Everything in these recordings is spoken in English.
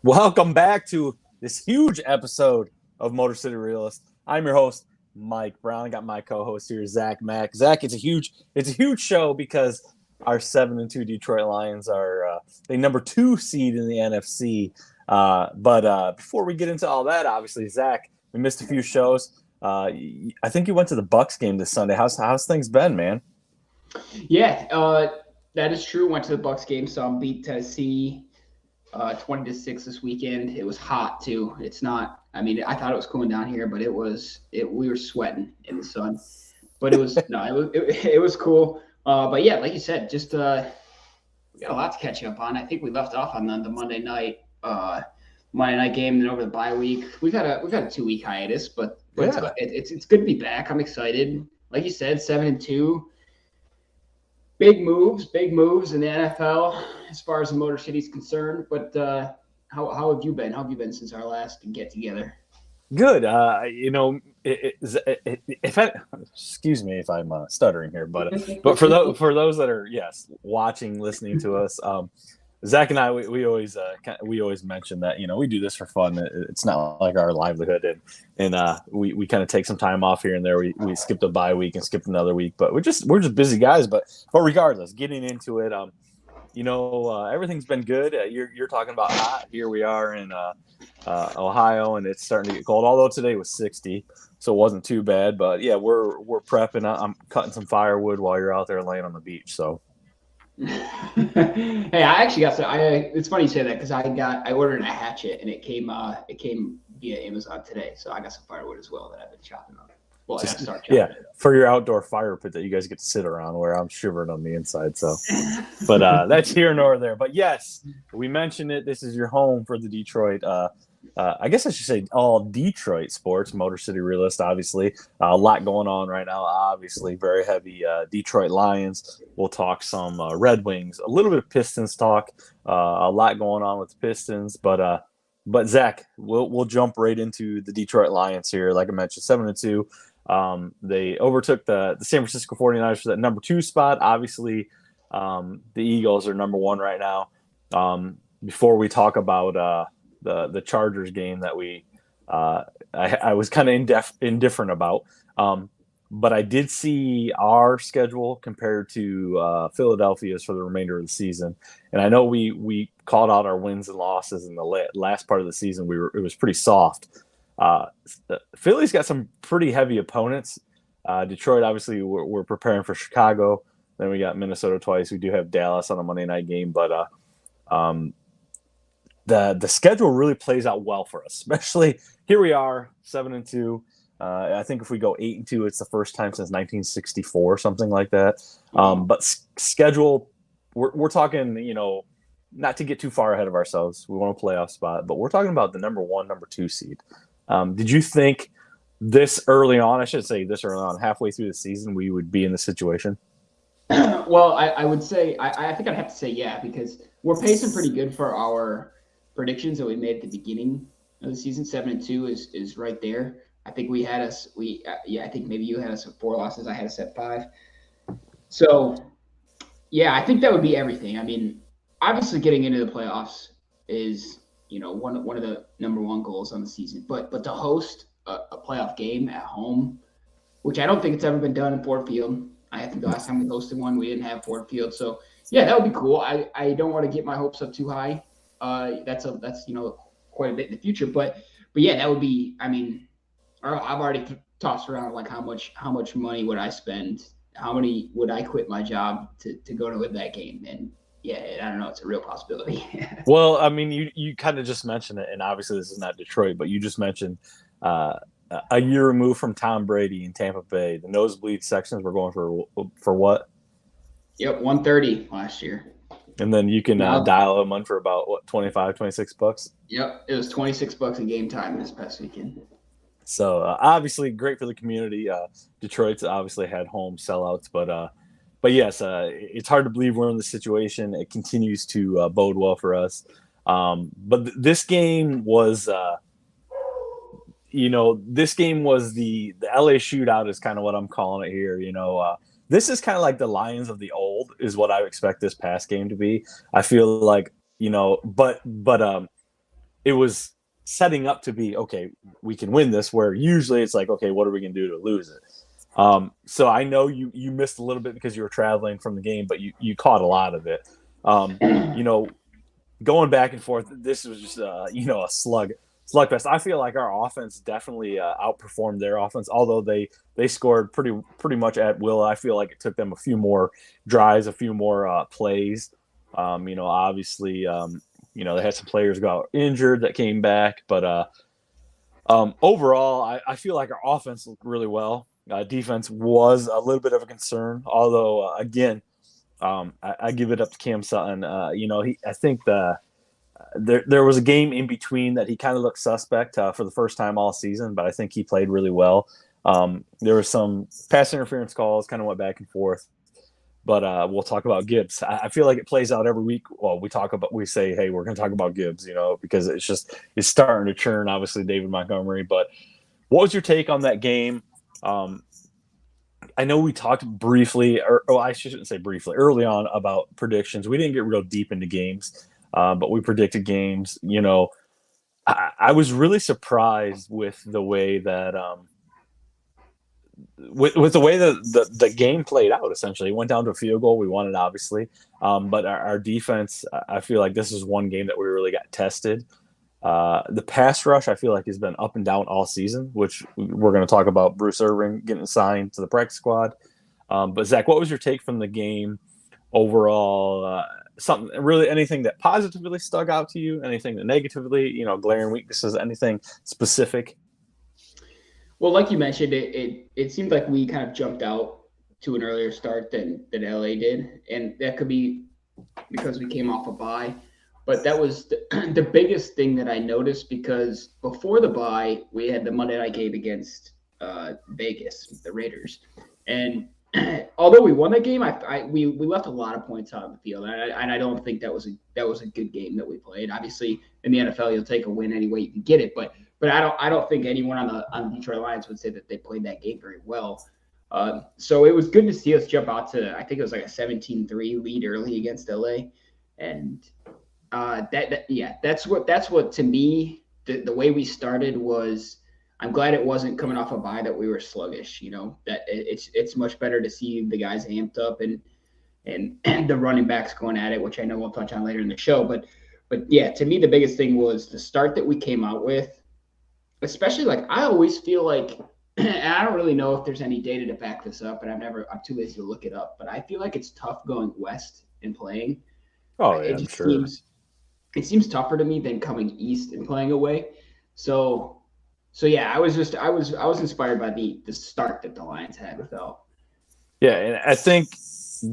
Welcome back to this huge episode of Motor City Realist. I'm your host, Mike Brown. I got my co-host here, Zach Mack. Zach, it's a huge show because our 7-2 Detroit Lions are the number 2 seed in the NFC. But before we get into all that, obviously, Zach, we missed a few shows. I think you went to the Bucks game this Sunday. How's things been, man? Yeah, that is true. Went to the Bucks game, so I'm beat Tennessee 20-6 this weekend. It was hot too. It's not. I mean, I thought it was cooling down here, but we were sweating in the sun. But it was it was cool. But yeah, like you said, just we got a lot to catch up on. I think we left off on the Monday night game, and then over the bye week. We've had a 2-week hiatus, but Yeah. it's good to be back. I'm excited. Like you said, 7-2. Big moves in the NFL as far as the Motor City's concerned. But how have you been? How have you been since our last get together? Good. Excuse me if I'm stuttering here, but for those that are watching, listening to us, Zach and I we always mention that we do this for fun. It's not like our livelihood, and we kind of take some time off here and there. We skipped a bye week and skipped another week, but we're just busy guys. But regardless, getting into it, everything's been good. You're talking about hot. Here we are in Ohio, and it's starting to get cold. Although today was 60, so it wasn't too bad. But yeah, we're prepping. I'm cutting some firewood while you're out there laying on the beach. So. Hey, I actually got some. It's funny you say that because I ordered a hatchet and it came via Amazon today, so I got some firewood as well that I've been chopping up. Well, I got to start chopping. Yeah, for your outdoor fire pit that you guys get to sit around, where I'm shivering on the inside. So, but that's here nor there. But yes, we mentioned it. This is your home for the Detroit. I guess I should say all Detroit sports, Motor City Realist, obviously. A lot going on right now, obviously. Very heavy Detroit Lions. We'll talk some RedWings, a little bit of Pistons talk. A lot going on with the Pistons. But Zach, we'll jump right into the Detroit Lions here. Like I mentioned, 7-2. They overtook the San Francisco 49ers for that number 2 spot. Obviously, the Eagles are number 1 right now. Before we talk about the Chargers game that I was kind of indifferent about. But I did see our schedule compared to Philadelphia's for the remainder of the season. And I know we called out our wins and losses in the last part of the season. It was pretty soft. Philly's got some pretty heavy opponents. Detroit, obviously, we're preparing for Chicago. Then we got Minnesota twice. We do have Dallas on a Monday night game. But the schedule really plays out well for us, especially here we are 7-2. I think if we go 8-2, it's the first time since 1964, something like that. But schedule, we're talking, not to get too far ahead of ourselves. We want a playoff spot, but we're talking about the number 1, number 2 seed. Did you think this early on, halfway through the season, we would be in this situation? Well, I would say, I think I'd have to say yeah, because we're pacing pretty good for our predictions that we made at the beginning of the season. 7-2 is right there. I think we had us. I think maybe you had us at 4 losses. I had us at 5. So, yeah, I think that would be everything. I mean, obviously, getting into the playoffs is one of the number 1 goals on the season. But to host a playoff game at home, which I don't think it's ever been done in Ford Field. I think the last time we hosted one, we didn't have Ford Field. So yeah, that would be cool. I don't want to get my hopes up too high. That's quite a bit in the future. But yeah, that would be. I mean, I've already tossed around like how much money would I spend? How many would I quit my job to go to that game? And yeah, I don't know. It's a real possibility. Well, I mean, you kind of just mentioned it, and obviously this is not Detroit, but you just mentioned a year removed from Tom Brady in Tampa Bay. The nosebleed sections were going for what? Yep, 130 last year. And then you can dial them on for about what, $25, $26? Yep, it was $26 in game time this past weekend. So obviously great for the community. Detroit's obviously had home sellouts, but yes, it's hard to believe we're in this situation. It continues to bode well for us. But this game was, this game was the LA Shootout is kind of what I'm calling it here. This is kind of like the Lions of the old is what I expect this past game to be. I feel like, but it was setting up to be, okay, we can win this, where usually it's like, okay, what are we going to do to lose it? So I know you missed a little bit because you were traveling from the game, but you caught a lot of it. You know, going back and forth, this was just a slugfest. I feel like our offense definitely outperformed their offense, although they scored pretty much at will. I feel like it took them a few more drives, a few more plays. Obviously, they had some players go out injured that came back, but overall, I feel like our offense looked really well. Defense was a little bit of a concern, although again, I give it up to Cam Sutton. I think there was a game in between that he kind of looked suspect for the first time all season, but I think he played really well. There were some pass interference calls, kind of went back and forth. But we'll talk about Gibbs. I feel like it plays out every week. Well, we say, hey, we're going to talk about Gibbs, because it's starting to churn. Obviously, David Montgomery. But what was your take on that game? I know we talked briefly, or I shouldn't say briefly, early on about predictions. We didn't get real deep into games, but we predicted games. I was really surprised with the way that with the way that the game played out. Essentially, it went down to a field goal. We won it, obviously, but our defense, I feel like this is one game that we really got tested. The pass rush, I feel like, has been up and down all season, which we're going to talk about Bruce Irving getting assigned to the practice squad. But Zach, what was your take from the game overall? Anything that positively stuck out to you? Anything that negatively, glaring weaknesses? Anything specific? Well, like you mentioned, it seemed like we kind of jumped out to an earlier start than LA did, and that could be because we came off a bye. But that was the biggest thing that I noticed, because before the bye, we had the Monday night game against Vegas, the Raiders. And although we won that game, we left a lot of points on the field. And I don't think that was a good game that we played. Obviously, in the NFL, you'll take a win any way you can get it. But I don't think anyone on the Detroit Lions would say that they played that game very well. So it was good to see us jump out to, I think it was like a 17-3 lead early against LA. And that's what to me, the way we started was, I'm glad it wasn't coming off a bye that we were sluggish. That it's much better to see the guys amped up and the running backs going at it, which I know we'll touch on later in the show. But yeah, to me, the biggest thing was the start that we came out with, especially like, I always feel like, and I don't really know if there's any data to back this up, and I'm too lazy to look it up, but I feel like it's tough going west and playing. Oh yeah, I'm sure. It seems tougher to me than coming east and playing away. So yeah, I was inspired by the start that the Lions had without. Yeah, and I think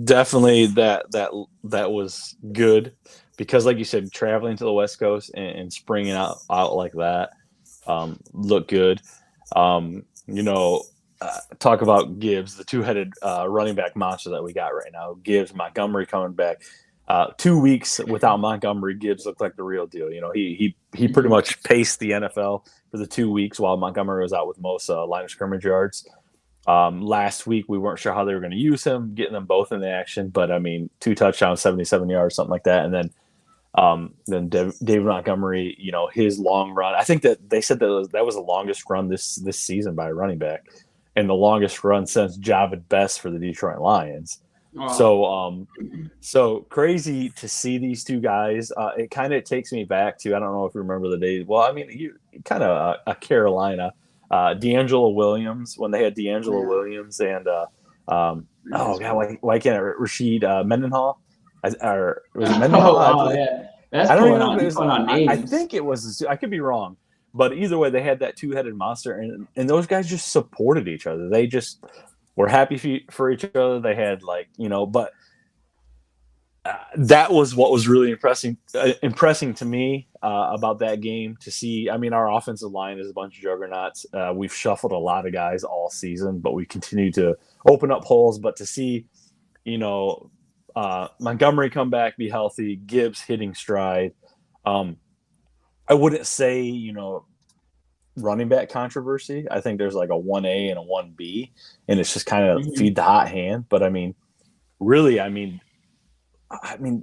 definitely that was good, because, like you said, traveling to the West Coast and springing out like that looked good. Talk about Gibbs, the two-headed running back monster that we got right now. Gibbs, Montgomery coming back. 2 weeks without Montgomery, Gibbs looked like the real deal. He pretty much paced the NFL for the 2 weeks while Montgomery was out with most line of scrimmage yards. Last week, we weren't sure how they were going to use him, getting them both in the action. But, 2 touchdowns, 77 yards, something like that. And then David Montgomery, his long run. I think that they said that was the longest run this season by a running back, and the longest run since Javid Best for the Detroit Lions. Oh. So crazy to see these two guys. It kind of takes me back to, I don't know if you remember the days. Well, you kind of a Carolina, D'Angelo Williams, when they had D'Angelo Williams and why can't I, Rashid Mendenhall? Or was it Mendenhall? Yeah. That's I don't even know if it was on names. I think it was. I could be wrong, but either way, they had that two-headed monster, and those guys just supported each other. They just were happy for each other. They had but that was what was really impressing to me about that game, to see. Our offensive line is a bunch of juggernauts. We've shuffled a lot of guys all season, but we continue to open up holes. But to see, Montgomery come back, be healthy, Gibbs hitting stride. I wouldn't say, running back controversy. I think there's like a 1A and a 1B, and it's just kind of feed the hot hand. But really,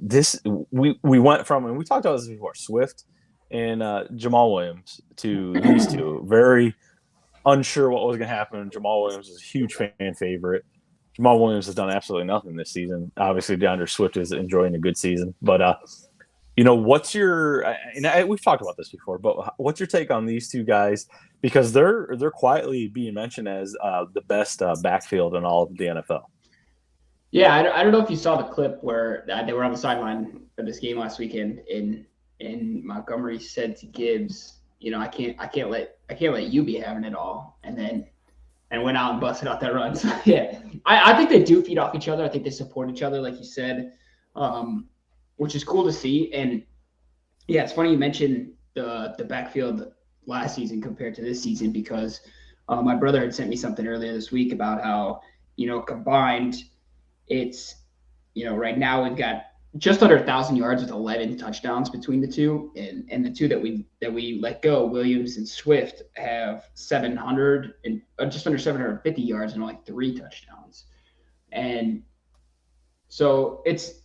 this we went from, and we talked about this before, Swift and Jamal Williams to these two. Very unsure what was going to happen. Jamal Williams is a huge fan favorite. Jamal Williams has done absolutely nothing this season. Obviously, DeAndre Swift is enjoying a good season. But, what's your – and we've talked about this before, but what's your take on these two guys? Because they're quietly being mentioned as the best backfield in all of the NFL. Yeah, I don't know if you saw the clip where they were on the sideline for this game last weekend, and Montgomery said to Gibbs, I can't let you be having it all, and went out and busted out that run. So yeah, I think they do feed off each other. I think they support each other, like you said, which is cool to see. And yeah, it's funny you mentioned the backfield last season compared to this season, because my brother had sent me something earlier this week about how combined. It's, right now we've got just under 1,000 yards with 11 touchdowns between the two, and the two that we let go, Williams and Swift, have 700 and just under 750 yards and only 3 touchdowns. And so it's,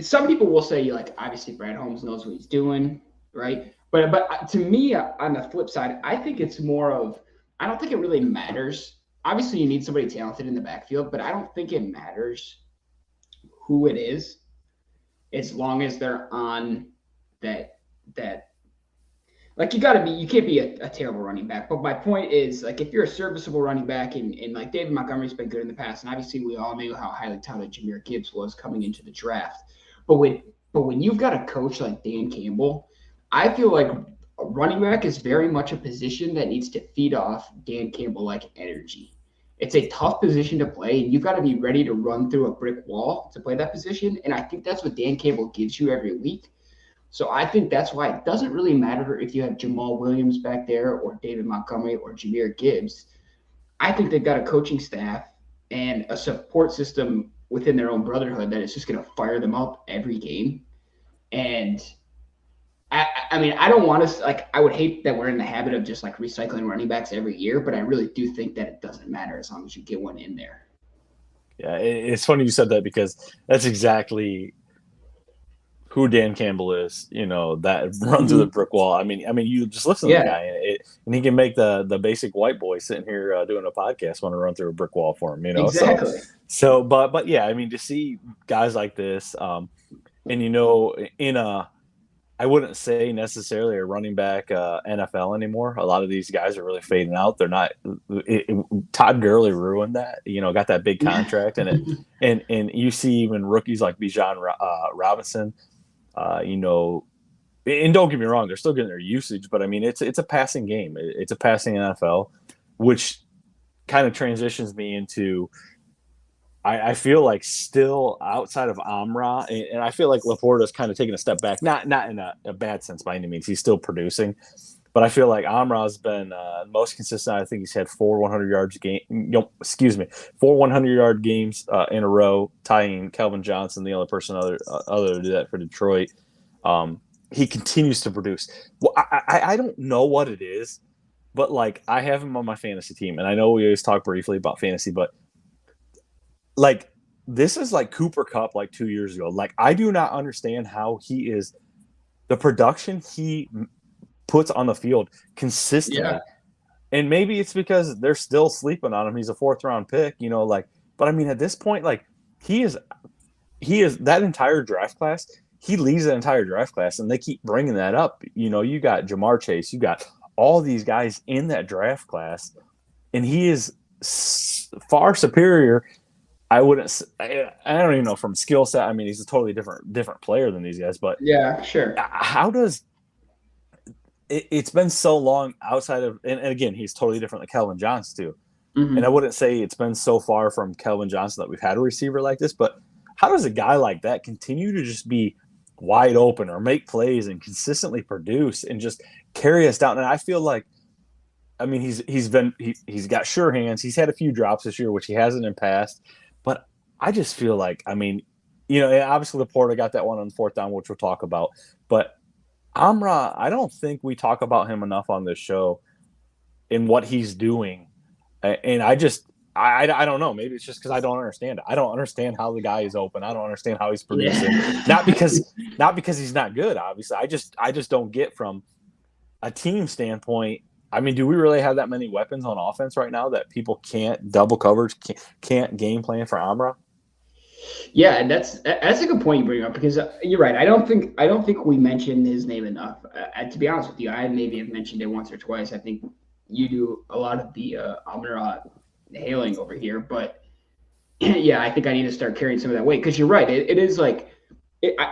some people will say, obviously Brad Holmes knows what he's doing, right? But to me, on the flip side, I think it's more of, I don't think it really matters. Obviously, you need somebody talented in the backfield, but I don't think it matters who it is, as long as they're on that. Like, you can't be a terrible running back. But my point is, if you're a serviceable running back, and David Montgomery's been good in the past, and obviously we all knew how highly touted Jahmyr Gibbs was coming into the draft. But when you've got a coach like Dan Campbell, I feel like a running back is very much a position that needs to feed off Dan Campbell-like energy. It's a tough position to play, and you've got to be ready to run through a brick wall to play that position. And I think that's what Dan Campbell gives you every week. So I think that's why it doesn't really matter if you have Jamal Williams back there or David Montgomery or Jahmyr Gibbs. I think they've got a coaching staff and a support system within their own brotherhood that is just going to fire them up every game. And I mean, I don't want to, I would hate that we're in the habit of just recycling running backs every year, but I really do think that it doesn't matter as long as you get one in there. Yeah, it's funny you said that, because that's exactly who Dan Campbell is, that runs through the brick wall. I mean, you just listen to the guy, and he can make the basic white boy sitting here doing a podcast want to run through a brick wall for him, Exactly. So, but yeah, I mean, to see guys like this, and in a, I wouldn't say necessarily a running back NFL anymore. A lot of these guys are really fading out. They're not. Todd Gurley ruined that. Got that big contract, and you see even rookies like Bijan Robinson. And don't get me wrong, they're still getting their usage, but I mean, it's a passing game. It's a passing NFL, which kind of transitions me into. I feel like still outside of Amra, and I feel like Laporta's kind of taking a step back, not in a bad sense by any means. He's still producing, but I feel like Amra's been most consistent. I think he's had 4 100-yard games in a row, tying Calvin Johnson, the only person other to do that for Detroit. He continues to produce. Well, I don't know what it is, but I have him on my fantasy team, and I know we always talk briefly about fantasy, but this is like Cooper Kupp 2 years ago. I do not understand how he is the production he puts on the field consistently. Yeah. And maybe it's because they're still sleeping on him. He's a 4th-round pick, but I mean, at this point, he is that entire draft class. He leads that entire draft class, and they keep bringing that up. You got Jamar Chase, you got all these guys in that draft class, and he is far superior. I don't even know from skill set. I mean, he's a totally different player than these guys, but yeah, sure. How does it's been so long outside of, and again, he's totally different than Calvin Johnson too. Mm-hmm. And I wouldn't say it's been so far from Calvin Johnson that we've had a receiver like this, but how does a guy like that continue to just be wide open or make plays and consistently produce and just carry us down? And I feel like, I mean, he's got sure hands. He's had a few drops this year, which he hasn't in past. But I just feel like, I mean, obviously Laporta got that one on 4th down, which we'll talk about. But Amra, I don't think we talk about him enough on this show in what he's doing. And I I don't know. Maybe it's just because I don't understand it. I don't understand how the guy is open. I don't understand how he's producing. Yeah. not because he's not good. Obviously, I just don't get from a team standpoint. I mean, do we really have that many weapons on offense right now that people can't double coverage, can't game plan for Amra? Yeah, and that's a good point you bring up because you're right. I don't think we mentioned his name enough. To be honest with you, I maybe have mentioned it once or twice. I think you do a lot of the Amra hailing over here, but yeah, I think I need to start carrying some of that weight because you're right. It is like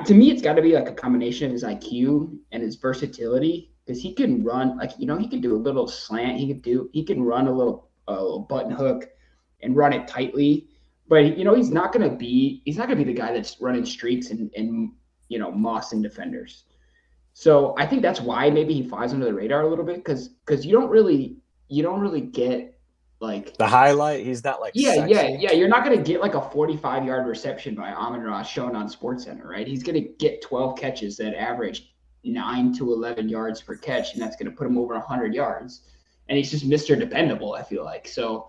to me, it's got to be like a combination of his IQ and his versatility because he can run he can do a little slant. He can run a little button hook and run it tightly. But he's not gonna be the guy that's running streaks and mossing defenders. So I think that's why maybe he flies under the radar a little bit because you don't really get like the highlight. He's not like sexy. Yeah. You're not gonna get like a 45-yard reception by Amon-Ra shown on SportsCenter, right? He's gonna get 12 catches that average 9 to 11 yards per catch, and that's gonna put him over 100 yards. And he's just Mr. Dependable, I feel like. So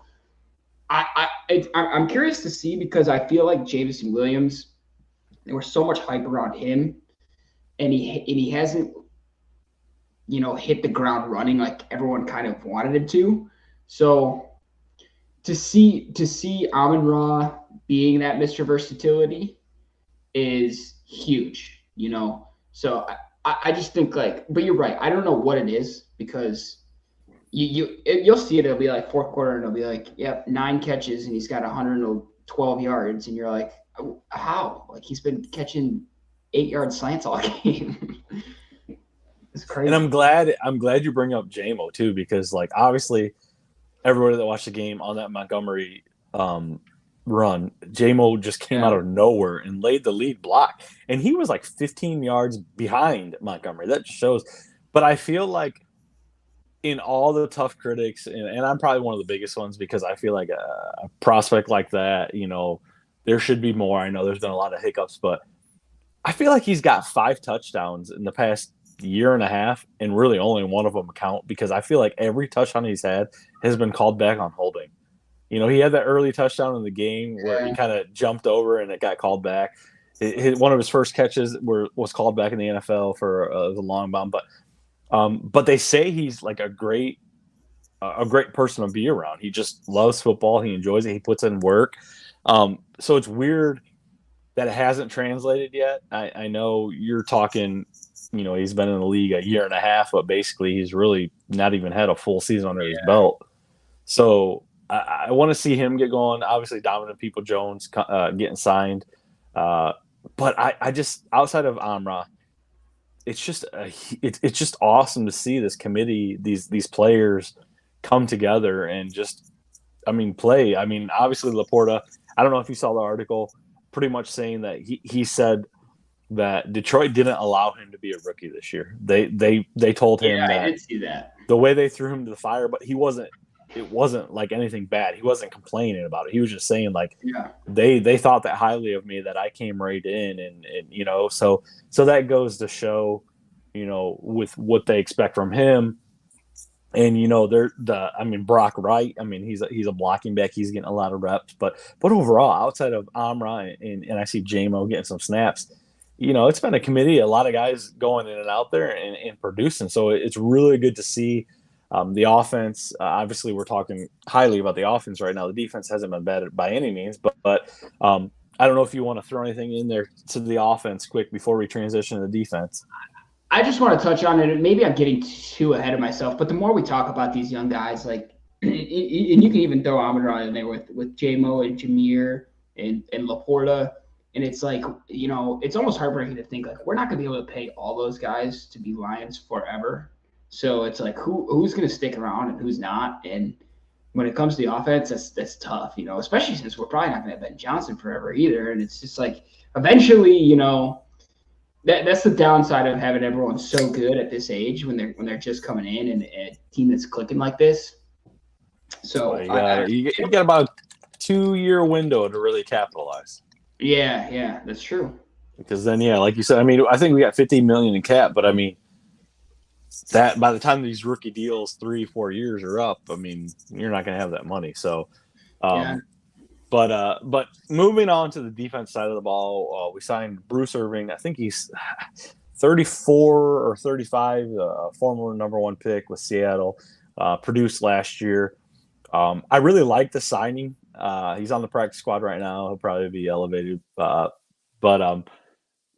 I'm curious to see because I feel like Jameson Williams, there was so much hype around him, and he hasn't, hit the ground running like everyone kind of wanted him to. So to see Amon-Ra being that Mr. Versatility is huge, So I just think but you're right. I don't know what it is because you'll see it. It'll be like fourth quarter, and it'll be like, yep, 9 catches, and he's got 112 yards, and you're like, how? Like he's been catching 8-yard slants all game. It's crazy. And I'm glad you bring up JMO too, because like obviously everybody that watched the game on that Montgomery run, JMO just came out of nowhere and laid the lead block, and he was like 15 yards behind Montgomery. That shows. But I feel like in all the tough critics, and I'm probably one of the biggest ones because I feel like a prospect like that, there should be more. I know there's been a lot of hiccups, but I feel like he's got 5 touchdowns in the past year and a half, and really only one of them count because I feel like every touchdown he's had has been called back on holding. He had that early touchdown in the game where he kind of jumped over and it got called back. One of his first catches was called back in the NFL for the long bomb, but they say he's like a great person to be around. He just loves football. He enjoys it. He puts in work. So it's weird that it hasn't translated yet. I know you're talking, he's been in the league a year and a half, but basically he's really not even had a full season under his belt. So I want to see him get going. Obviously, Donovan Peoples-Jones getting signed. But I just, outside of Amra, it's just awesome to see this committee, these players come together and just, play. Obviously Laporta, I don't know if you saw the article, pretty much saying that he said that Detroit didn't allow him to be a rookie this year. They told him that I did see that. The way they threw him to the fire, but it wasn't like anything bad. He wasn't complaining about it. He was just saying they thought that highly of me that I came right in and so that goes to show, with what they expect from him. And Brock Wright, he's a blocking back. He's getting a lot of reps, but overall, outside of Amra and I see JMO getting some snaps, it's been a committee, a lot of guys going in and out there and producing. So it's really good to see. The offense, obviously, we're talking highly about the offense right now. The defense hasn't been bad by any means, but I don't know if you want to throw anything in there to the offense quick before we transition to the defense. I just want to touch on it, and maybe I'm getting too ahead of myself, but the more we talk about these young guys, and you can even throw Amon-Ra in there with JMO and Jameer and Laporta, and it's like, it's almost heartbreaking to think we're not going to be able to pay all those guys to be Lions forever. So it's like who's going to stick around and who's not. And when it comes to the offense, that's tough, especially since we're probably not going to have Ben Johnson forever either. And it's just like eventually, that's the downside of having everyone so good at this age when they're just coming in and a team that's clicking like this. So you got about a 2-year window to really capitalize. Yeah, that's true. Because then, like you said, I think we got $50 million in cap, but that by the time these rookie deals 3-4 years are up, you're not going to have that money. So Yeah. But moving on to the defense side of the ball, we signed Bruce Irving. I think he's 34 or 35, former number 1 pick with Seattle, produced last year. I really like the signing. He's on the practice squad right now. He'll probably be elevated. But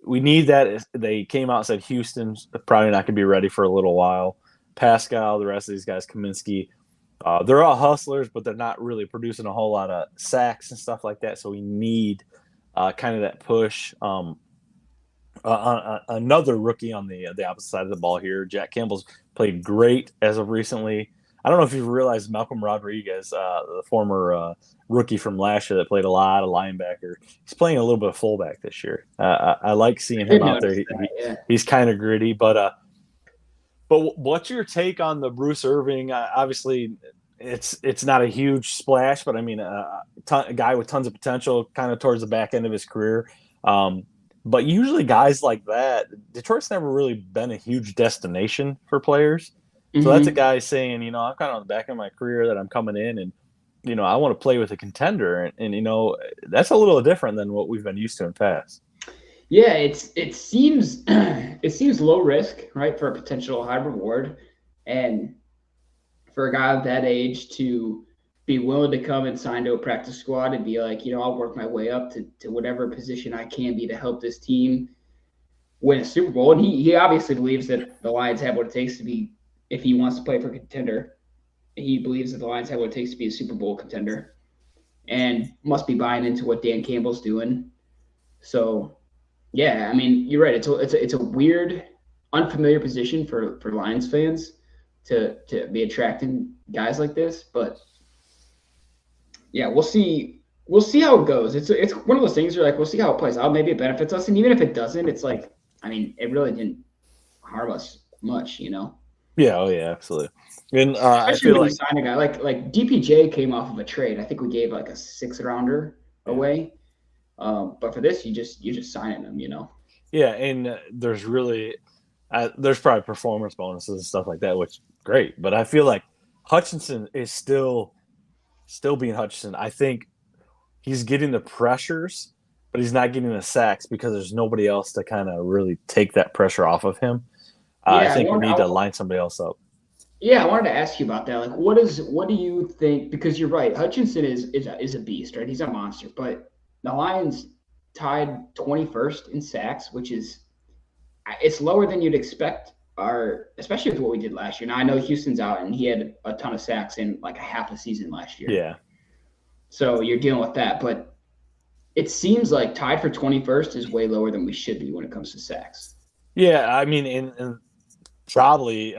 we need that. They came out and said Houston's probably not going to be ready for a little while. Pascal, the rest of these guys, Kaminsky, they're all hustlers, but they're not really producing a whole lot of sacks and stuff like that. So we need kind of that push. Another rookie on the opposite side of the ball here, Jack Campbell's played great as of recently. I don't know if you've realized Malcolm Rodriguez, the former rookie from last year that played a lot of linebacker, he's playing a little bit of fullback this year. I like seeing him out there. He's kind of gritty, but what's your take on the Bruce Irving? Obviously, it's not a huge splash, but I mean, a guy with tons of potential, kind of towards the back end of his career. But usually, guys like that, Detroit's never really been a huge destination for players. So that's a guy saying, I'm kind of on the back end of my career that I'm coming in, and I want to play with a contender, and that's a little different than what we've been used to in the past. Yeah, it seems low risk, right, for a potential high reward, and for a guy of that age to be willing to come and sign to a practice squad and be like, I'll work my way up to whatever position I can be to help this team win a Super Bowl. And he obviously believes that the Lions have what it takes to be, if he wants to play for a contender, he believes that the Lions have what it takes to be a Super Bowl contender, and must be buying into what Dan Campbell's doing. So, yeah, I mean, you're right. It's a weird, unfamiliar position for Lions fans to be attracting guys like this, but yeah, we'll see how it goes. It's one of those things where, like, we'll see how it plays out. Maybe it benefits us, and even if it doesn't, it's like, I mean, it really didn't harm us much, Yeah, oh yeah, absolutely. And especially I feel when like you sign a guy like DPJ came off of a trade. I think we gave like a 6th rounder away. But for this, you're just signing them, Yeah, and there's really there's probably performance bonuses and stuff like that, which is great. But I feel like Hutchinson is still being Hutchinson. I think he's getting the pressures, but he's not getting the sacks because there's nobody else to kind of really take that pressure off of him. I think we need to line somebody else up. Yeah, I wanted to ask you about that. Like, what do you think? Because you're right, Hutchinson is a beast, right? He's a monster. But the Lions tied 21st in sacks, which is it's lower than you'd expect. Especially with what we did last year. Now I know Houston's out, and he had a ton of sacks in like a half a season last year. Yeah. So you're dealing with that, but it seems like tied for 21st is way lower than we should be when it comes to sacks. Yeah, I mean, and probably,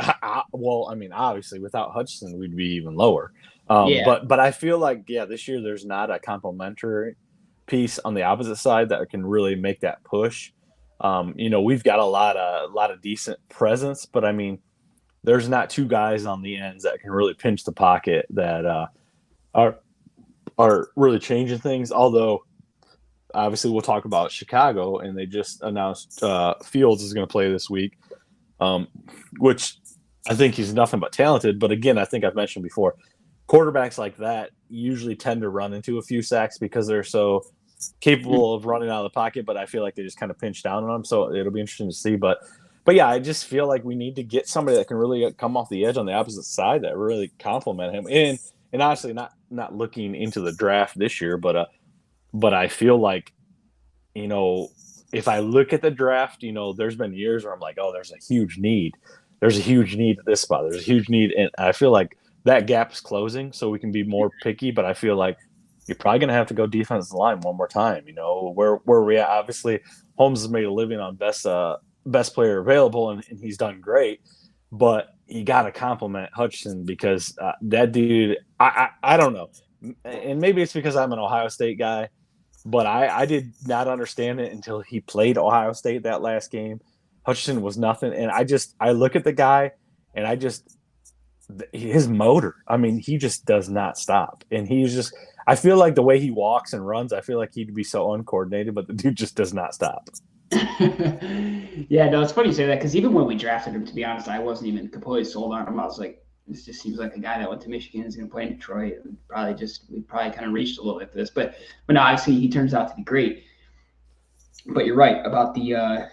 well, I mean, obviously, without Hutchinson, we'd be even lower. But I feel like, this year there's not a complementary piece on the opposite side that can really make that push. We've got a lot of decent presence, but I mean, there's not two guys on the ends that can really pinch the pocket that are really changing things. Although, obviously, we'll talk about Chicago, and they just announced Fields is going to play this week. Which I think he's nothing but talented. But again, I think I've mentioned before, quarterbacks like that usually tend to run into a few sacks because they're so capable of running out of the pocket. But I feel like they just kind of pinch down on them. So it'll be interesting to see. But yeah, I just feel like we need to get somebody that can really come off the edge on the opposite side that really complement him. And honestly, not looking into the draft this year, but I feel like, if I look at the draft, there's been years where I'm like, oh, there's a huge need. There's a huge need at this spot. There's a huge need. And I feel like that gap is closing so we can be more picky. But I feel like you're probably going to have to go defensive line one more time. Where we at. Obviously, Holmes has made a living on best player available, and he's done great. But you got to compliment Hutchinson because that dude, I don't know. And maybe it's because I'm an Ohio State guy. But I did not understand it until he played Ohio State that last game. Hutchinson was nothing. And I look at the guy and his motor, I mean, he just does not stop. And I feel like the way he walks and runs, I feel like he'd be so uncoordinated, but the dude just does not stop. Yeah, no, it's funny you say that because even when we drafted him, to be honest, I wasn't even completely sold on him. I was like, This just seems like a guy that went to Michigan is going to play in Detroit. We probably kind of reached a little bit for this, but no, obviously he turns out to be great. But you're right about the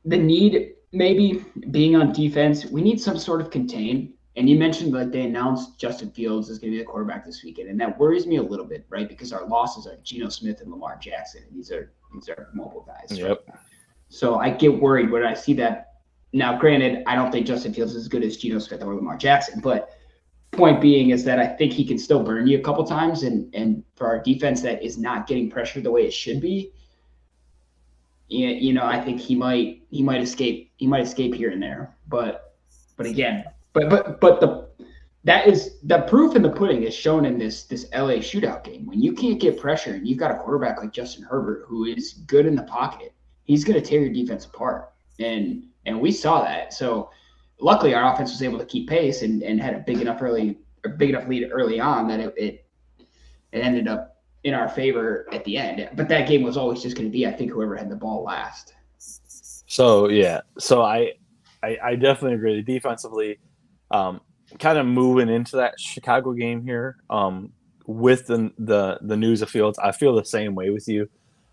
need maybe being on defense. We need some sort of contain. And you mentioned like they announced Justin Fields is going to be the quarterback this weekend, and that worries me a little bit, right? Because our losses are Geno Smith and Lamar Jackson. And these are mobile guys. Yep. Right? So I get worried when I see that. Now, granted, I don't think Justin Fields is as good as Geno Smith or Lamar Jackson, but point being is that I think he can still burn you a couple times, and for our defense that is not getting pressured the way it should be, I think he might escape here and there. But again, that is the proof in the pudding is shown in this LA shootout game. When you can't get pressure and you've got a quarterback like Justin Herbert who is good in the pocket, he's going to tear your defense apart. And we saw that. So luckily our offense was able to keep pace and had a big enough lead early on that it ended up in our favor at the end. But that game was always just going to be, I think, whoever had the ball last. So yeah. So I definitely agree. Defensively, kind of moving into that Chicago game here, with the news of Fields, I feel the same way with you.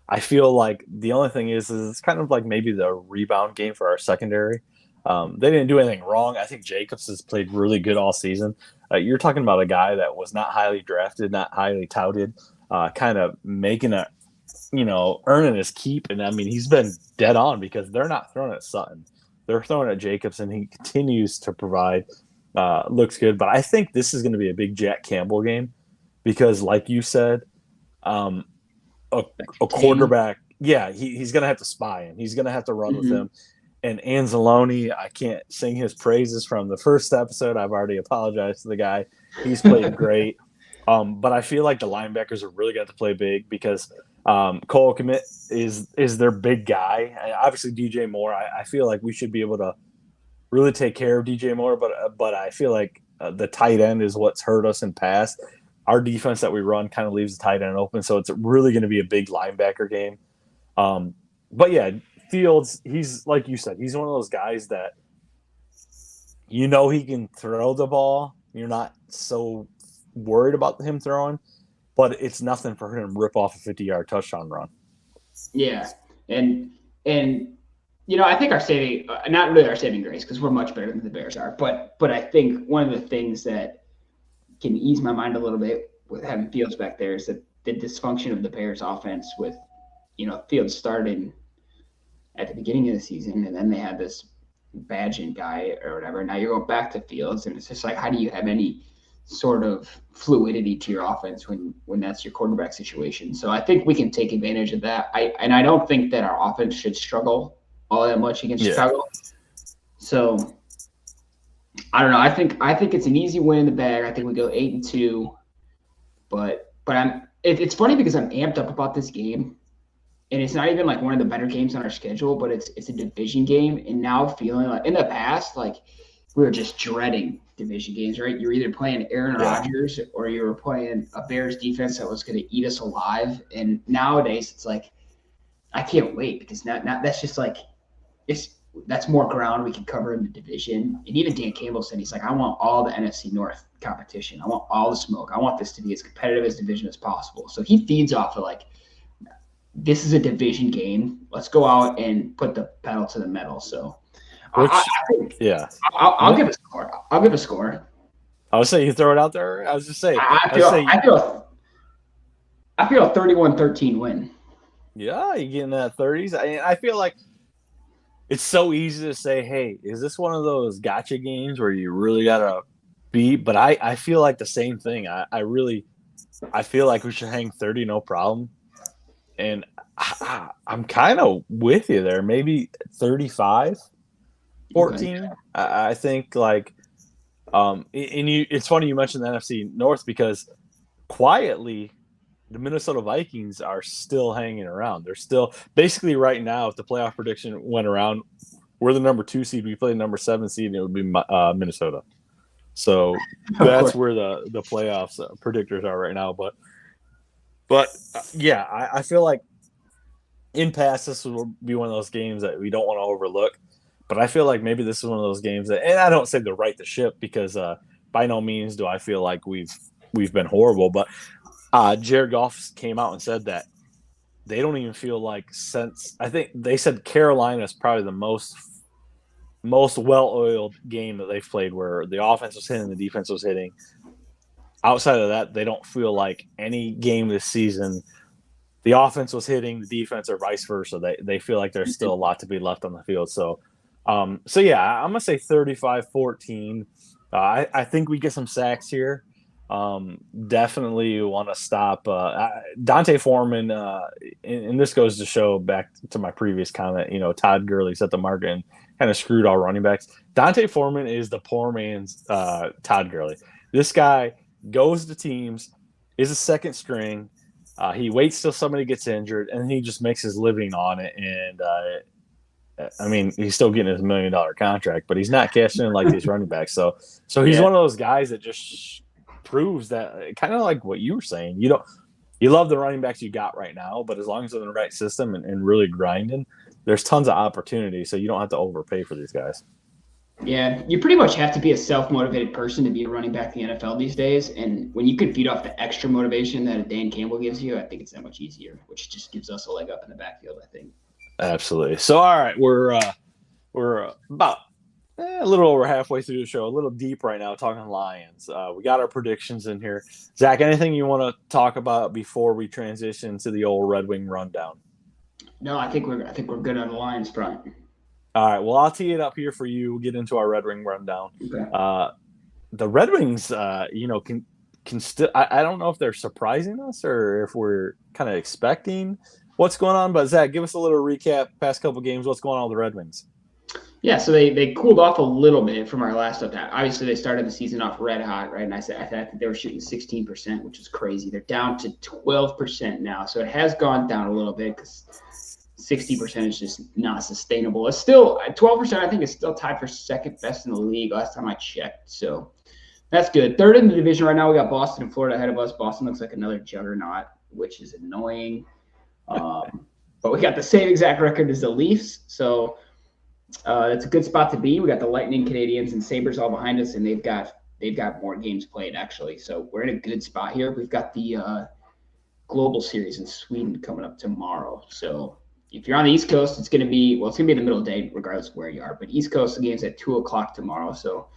I feel like the only thing is it's kind of like maybe the rebound game for our secondary. They didn't do anything wrong. I think Jacobs has played really good all season. You're talking about a guy that was not highly drafted, not highly touted, kind of making earning his keep. And I mean, he's been dead on because they're not throwing at Sutton. They're throwing at Jacobs, and he continues to provide. Looks good. But I think this is going to be a big Jack Campbell game because, like you said, a quarterback, he's going to have to spy him. He's going to have to run with him. And Anzalone, I can't sing his praises from the first episode. I've already apologized to the guy. He's played great. But I feel like the linebackers are really going to have to play big because Cole Kmet is their big guy. And obviously, DJ Moore, I feel like we should be able to really take care of DJ Moore. But I feel like the tight end is what's hurt us in past. Our defense that we run kind of leaves the tight end open, so it's really going to be a big linebacker game. But yeah, Fields, he's like you said, he's one of those guys that he can throw the ball. You're not so worried about him throwing, but it's nothing for him to rip off a 50-yard touchdown run. Yeah, and I think our saving, not really our saving grace, because we're much better than the Bears are, but I think one of the things that can ease my mind a little bit with having Fields back there is that the dysfunction of the Bears offense with, Fields started at the beginning of the season and then they had this Badgett guy or whatever. Now you're going back to Fields and it's just like, how do you have any sort of fluidity to your offense when that's your quarterback situation? So I think we can take advantage of that. I don't think that our offense should struggle all that much against Chicago. So I don't know. I think it's an easy win in the bag. I think we go 8-2, but it's funny because I'm amped up about this game, and it's not even like one of the better games on our schedule, but it's a division game, and now feeling like in the past, like we were just dreading division games, right? You're either playing Aaron Rodgers or you were playing a Bears defense that was going to eat us alive, and nowadays it's like I can't wait because now that's just like that's more ground we can cover in the division. And even Dan Campbell said, he's like, I want all the NFC North competition. I want all the smoke. I want this to be as competitive as division as possible. So he feeds off of like, this is a division game. Let's go out and put the pedal to the metal. So I'll give a score. I'll give a score. I was saying you throw it out there. I was just saying. I feel a 31-13 win. Yeah, you get in that 30s. I feel like it's so easy to say, hey, is this one of those gotcha games where you really got to beat? But I feel like the same thing. I feel like we should hang 30, no problem. And I'm kind of with you there. Maybe 35-14. I think like it's funny you mentioned the NFC North because quietly the Minnesota Vikings are still hanging around. They're still basically right now, if the playoff prediction went around, we're the number 2 seed. We play the number 7 seed, and it would be Minnesota. So that's where the playoffs predictors are right now. But yeah, I feel like in past this will be one of those games that we don't want to overlook. But I feel like maybe this is one of those games that, and I don't say to right the ship because by no means do I feel like we've been horrible. But Jared Goff came out and said that they don't even feel like since I think they said Carolina is probably the most well-oiled game that they've played, where the offense was hitting, the defense was hitting. Outside of that, they don't feel like any game this season the offense was hitting the defense or vice versa. They feel like there's still a lot to be left on the field. So yeah, I'm gonna say 35-14. I think we get some sacks here. Definitely want to stop Dante Foreman. And this goes to show back to my previous comment. Todd Gurley set the market and kind of screwed all running backs. Dante Foreman is the poor man's Todd Gurley. This guy goes to teams, is a second string. He waits till somebody gets injured, and he just makes his living on it. And he's still getting his $1 million contract, but he's not cashing in like these running backs. So he's one of those guys that just proves that, kind of like what you were saying. You love the running backs you got right now, but as long as they're in the right system and really grinding, there's tons of opportunity. So you don't have to overpay for these guys. Yeah, you pretty much have to be a self-motivated person to be a running back in the NFL these days. And when you can feed off the extra motivation that a Dan Campbell gives you, I think it's that much easier, which just gives us a leg up in the backfield, I think. Absolutely. So, all right, we're about a little over halfway through the show, a little deep right now, talking Lions. We got our predictions in here. Zach, anything you want to talk about before we transition to the old Red Wing rundown? No, I think we're good on the Lions front. All right, well, I'll tee it up here for you. We'll get into our Red Wing rundown. Okay. The Red Wings, can still. I don't know if they're surprising us or if we're kind of expecting what's going on. But Zach, give us a little recap. Past couple games, what's going on with the Red Wings? Yeah, so they cooled off a little bit from our last update. Obviously, they started the season off red hot, right? And I think they were shooting 16%, which is crazy. They're down to 12% now, so it has gone down a little bit because 60% is just not sustainable. It's still 12%. I think is still tied for second best in the league last time I checked. So that's good. Third in the division right now, we got Boston and Florida ahead of us. Boston looks like another juggernaut, which is annoying. But we got the same exact record as the Leafs, so it's a good spot to be. We got the Lightning, Canadians, and Sabres all behind us, and they've got more games played actually. So we're in a good spot here. We've got the Global Series in Sweden coming up tomorrow. So if you're on the East Coast, it's gonna be in the middle of the day, regardless of where you are. But East Coast, the game's at 2:00 tomorrow. So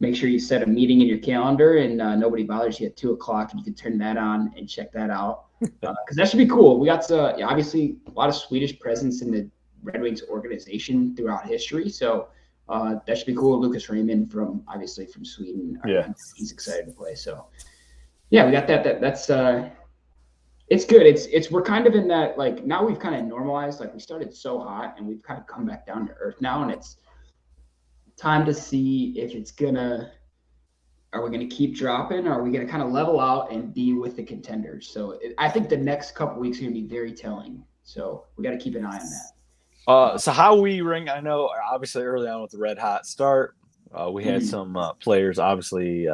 make sure you set a meeting in your calendar and nobody bothers you at 2:00, and you can turn that on and check that out because that should be cool. We got obviously a lot of Swedish presence in the Red Wings organization throughout history, so that should be cool. Lucas Raymond from Sweden, he's excited to play. So yeah, we got that. That's it's good. It's we're kind of in that, like, now we've kind of normalized. Like, we started so hot and we've kind of come back down to earth now, and it's time to see if are we going to keep dropping, or are we going to kind of level out and be with the contenders? So I think the next couple weeks are going to be very telling. So we got to keep an eye on that. So how we rank, I know obviously early on with the red hot start, we had some players obviously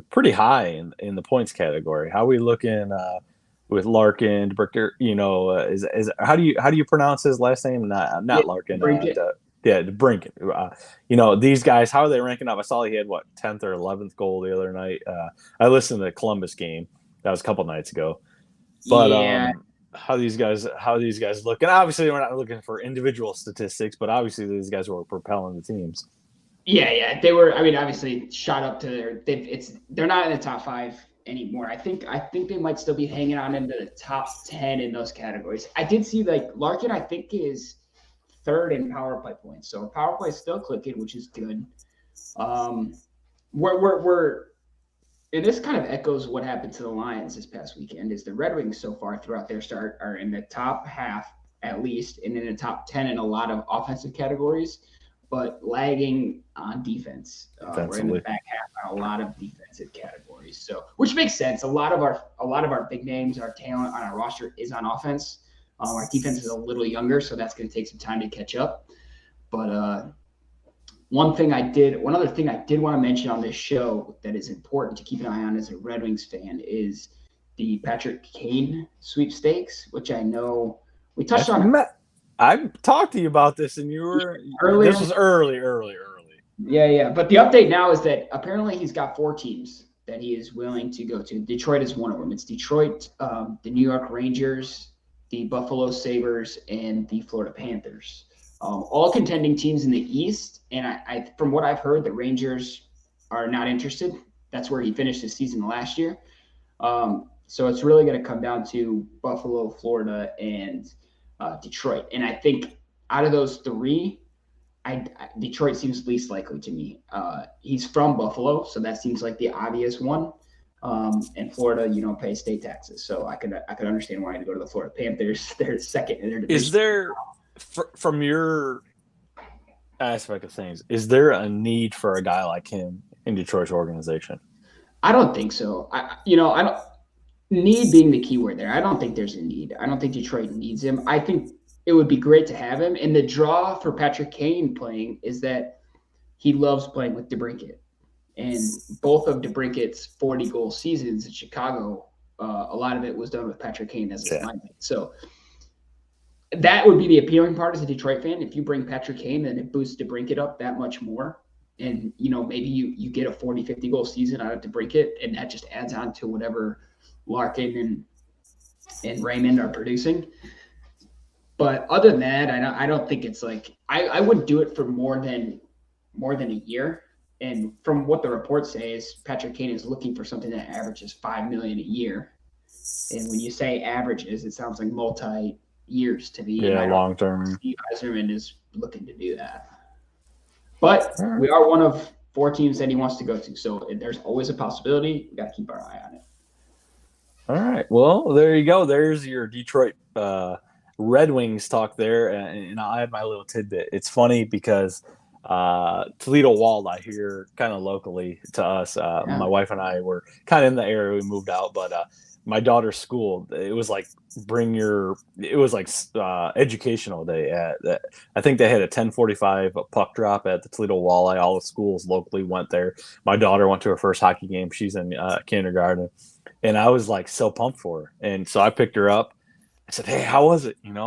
pretty high in the points category. How are we looking with Larkin, Bricker? Is how do you pronounce his last name? Not Larkin. DeBrincat. These guys, how are they ranking up? I saw he had 10th or 11th goal the other night. I listened to the Columbus game. That was a couple nights ago. But how these guys look? And obviously we're not looking for individual statistics, but obviously these guys were propelling the teams. Yeah, they were. Obviously shot up to they're not in the top 5 anymore. I think they might still be hanging on into the top 10 in those categories. I did see Larkin, I think, is 3rd in power play points. So power play is still clicking, which is good. We're and this kind of echoes what happened to the Lions this past weekend. Is the Red Wings so far throughout their start are in the top half at least, and in the top 10 in a lot of offensive categories, but lagging on defense. We're in the back half on a lot of defensive categories. So, which makes sense. A lot of our big names, our talent on our roster is on offense. Our defense is a little younger, so that's going to take some time to catch up. But one other thing I did want to mention on this show that is important to keep an eye on as a Red Wings fan is the Patrick Kane sweepstakes, which I know we touched on. I talked to you about this, and this was early. Yeah. But the update now is that apparently he's got 4 teams that he is willing to go to. Detroit is one of them. It's Detroit, the New York Rangers, the Buffalo Sabres, and the Florida Panthers. All contending teams in the East. And I, from what I've heard, the Rangers are not interested. That's where he finished his season last year. So it's really going to come down to Buffalo, Florida, and Detroit. And I think out of those 3, Detroit seems least likely to me. He's from Buffalo, so that seems like the obvious one. And Florida, you don't pay state taxes, so I could understand why to go to the Florida Panthers. They're second in their division. Is there, from your aspect of things, is there a need for a guy like him in Detroit's organization? I don't think so. I don't need being the key word there. I don't think there's a need. I don't think Detroit needs him. I think it would be great to have him. And the draw for Patrick Kane playing is that he loves playing with DeBrincat. And both of DeBrincat's 40-goal seasons in Chicago, a lot of it was done with Patrick Kane as his linemate. So that would be the appealing part as a Detroit fan. If you bring Patrick Kane, then it boosts DeBrincat up that much more. And, maybe you get a 40, 50-goal season out of DeBrincat, and that just adds on to whatever Larkin and Raymond are producing. But other than that, I don't think it's like I wouldn't do it for more than a year. And from what the reports say is Patrick Kane is looking for something that averages $5 million a year. And when you say averages, it sounds like multi-years to me. Yeah, long term. Steve Yzerman is looking to do that. But we are one of 4 teams that he wants to go to. So there's always a possibility. We got to keep our eye on it. All right. Well, there you go. There's your Detroit Red Wings talk there. And I'll add my little tidbit. It's funny because Toledo Walleye here kind of locally to us. My wife and I were kind of in the area. We moved out, but my daughter's school, it was like educational day. I think they had a 10:45 puck drop at the Toledo Walleye. All the schools locally went there. My daughter went to her first hockey game. She's in kindergarten. And I was like so pumped for her. And so I picked her up. I said, "Hey, how was it? Who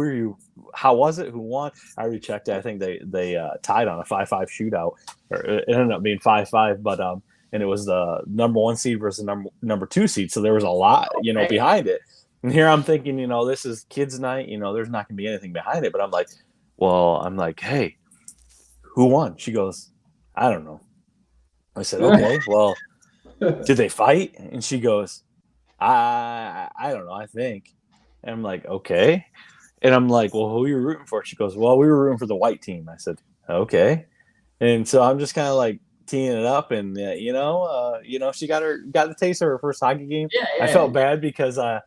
are you? How was it? Who won?" I already checked it. I think they tied on a 5-5 shootout. Or it ended up being 5-5, but and it was the number 1 seed versus number 2 seed. So there was a lot, behind it. And here I'm thinking, this is kids' night. There's not going to be anything behind it. But I'm like, "Hey, who won?" She goes, "I don't know." I said, "Okay, well, did they fight?" And she goes, I don't know, I think. And I'm like, "Okay." And I'm like, "Well, who are you rooting for?" She goes, "Well, we were rooting for the white team." I said, "Okay." And so I'm just kind of like teeing it up, and she got the taste of her first hockey game. I felt bad because I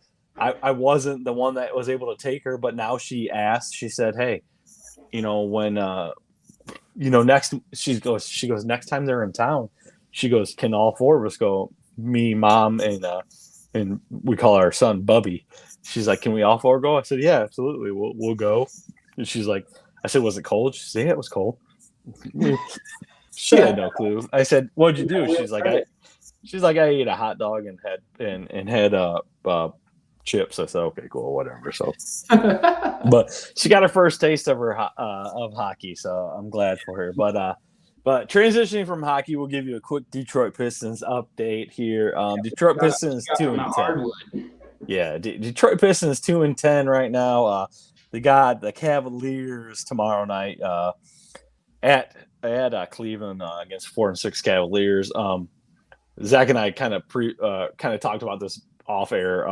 wasn't the one that was able to take her, but now she asked. She said, "Hey, when next," she goes, "Next time they're in town," she goes, "Can all 4 of us go? Me, Mom, and we call our son Bubby." She's like, "Can we all 4 go?" I said, "Yeah, absolutely. We'll go." And she's like, I said, "Was it cold?" She said, "Yeah, it was cold." She had no clue. I said, "What'd you do?" She's like, I ate a hot dog and had chips. I said, "Okay, cool, whatever." So, but she got her first taste of of hockey, so I'm glad for her. But transitioning from hockey, we'll give you a quick Detroit Pistons update here. Detroit Pistons 2-10. Yeah, Detroit Pistons 2-10 right now. They got the Cavaliers tomorrow night at Cleveland against 4-6 Cavaliers. Zach and I kind of talked about this off air.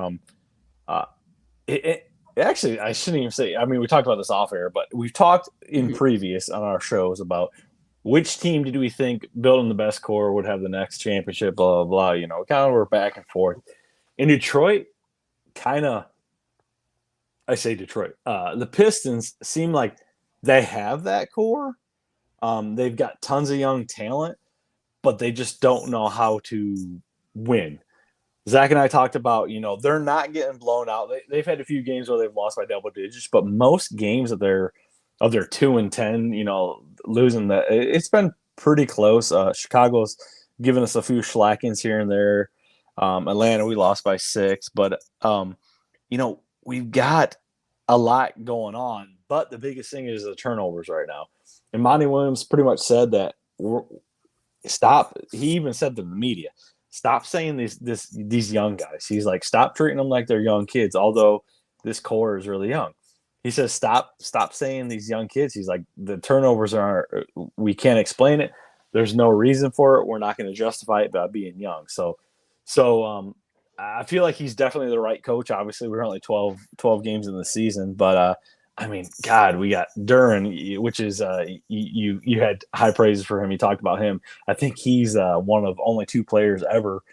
Actually, I shouldn't even say. I mean, we talked about this off air, but we've talked in previous on our shows about which team did we think building the best core would have the next championship, blah, blah, blah. Kind of we're back and forth. In Detroit, I say Detroit. The Pistons seem like they have that core. They've got tons of young talent, but they just don't know how to win. Zach and I talked about, they're not getting blown out. They've had a few games where they've lost by double digits, but most games of their 2-10, losing that, it's been pretty close. Chicago's given us a few slackings here and there. Atlanta, we lost by 6, but we've got a lot going on. But the biggest thing is the turnovers right now. And Monty Williams pretty much said that stop. He even said to the media, stop saying these young guys. He's like, stop treating them like they're young kids, although this core is really young. He says, stop saying these young kids. He's like, the turnovers we can't explain it. There's no reason for it. We're not going to justify it by being young. So I feel like he's definitely the right coach. Obviously, we're only 12 games in the season, but I mean, God, we got Duren, which is you had high praises for him. You talked about him. I think he's one of only 2 players ever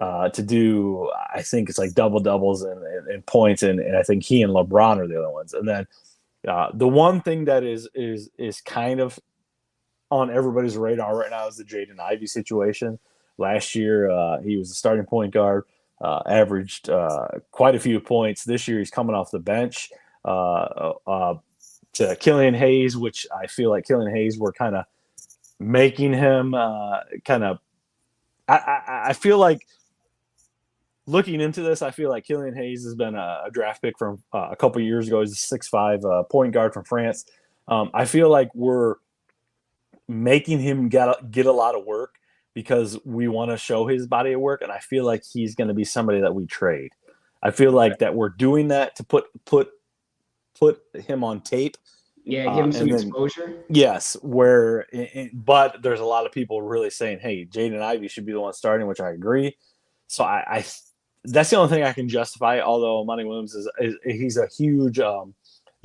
to do. I think it's like double doubles and points, and I think he and LeBron are the other ones. And then the one thing that is kind of on everybody's radar right now is the Jaden Ivey situation. Last year, he was a starting point guard, averaged quite a few points. This year, he's coming off the bench to Killian Hayes, which I feel like Killian Hayes were kind of making him I feel like looking into this, I feel like Killian Hayes has been a draft pick from a couple of years ago. He's a 6'5" point guard from France. I feel like we're making him get a lot of work because we want to show his body of work, and I feel like he's going to be somebody that we trade. I feel like that we're doing that to put him on tape. Yeah, give him some exposure. Yes, but there's a lot of people really saying, hey, Jaden Ivey should be the one starting, which I agree. So I that's the only thing I can justify, although Monty Williams he's a huge